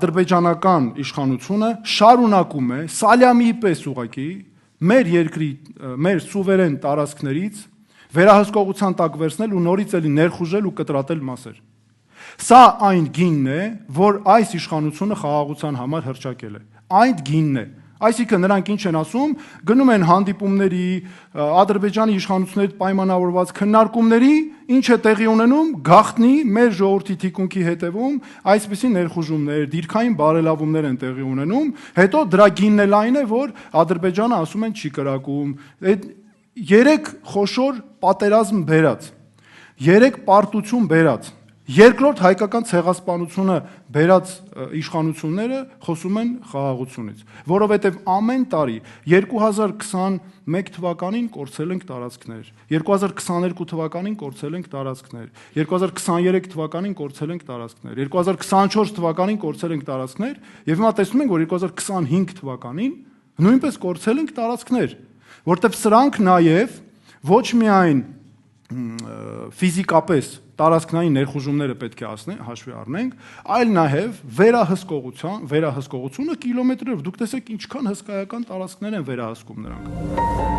Ադրբեջանական իշխանությունը շարունակում է սալյամի պես ուղղակի մեր երկրի, մեր սուվերեն տարածքներից վերահսկողության տակ վերցնել ու նորից էլի ներխուժել ու կտրատել մասեր։ Սա այն գինն է, որ այս իշխանությունը խաղաղության համար հռչակել է։ Այդ գինն է։ Այսինքն նրանք ինչ են ասում, գնում են հանդիպումների, Ադրբեջանի իշխանությունների հետ պայմանավորված քննարկումների, ինչ է տեղի ունենում, գաղտնի մեր ժողովրդի թիկունքի հետևում այսպիսի ներխուժումներ, դիրքային բարելավումներ են տեղի ունենում, հետո դրա գինն էլ այն է, որ Ադրբեջանը ասում են չի կրակում, այդ 3 խոշոր պատերազմ բերած, 3 պարտություն բերած, երկրորդ հայկական ցեղասպանությունը բերած իշխանությունները խոսում են խաղաղությունից, որովհետև ամեն տարի 2021 թվականին կորցրել ենք տարածքներ, 2022 թվականին կորցրել ենք տարածքներ, 2023 թվականին կորցրել ենք տարածքներ, 2024 թվականին կորցրել ենք տարածքներ, եւ հիմա տեսնում ենք, որ 2025 թվականին նույնպես կորցրել ենք տարածքներ, որտեղ սրանք նաեւ ոչ միայն ֆիզիկապես տարածքնային ներխուժումները պետք է հաշվի առնենք, այլ նաև վերահսկողությունը կիլոմետրերով, դուք տեսեք ինչքան հսկայական տարածքներ են վերահսկում նրանք։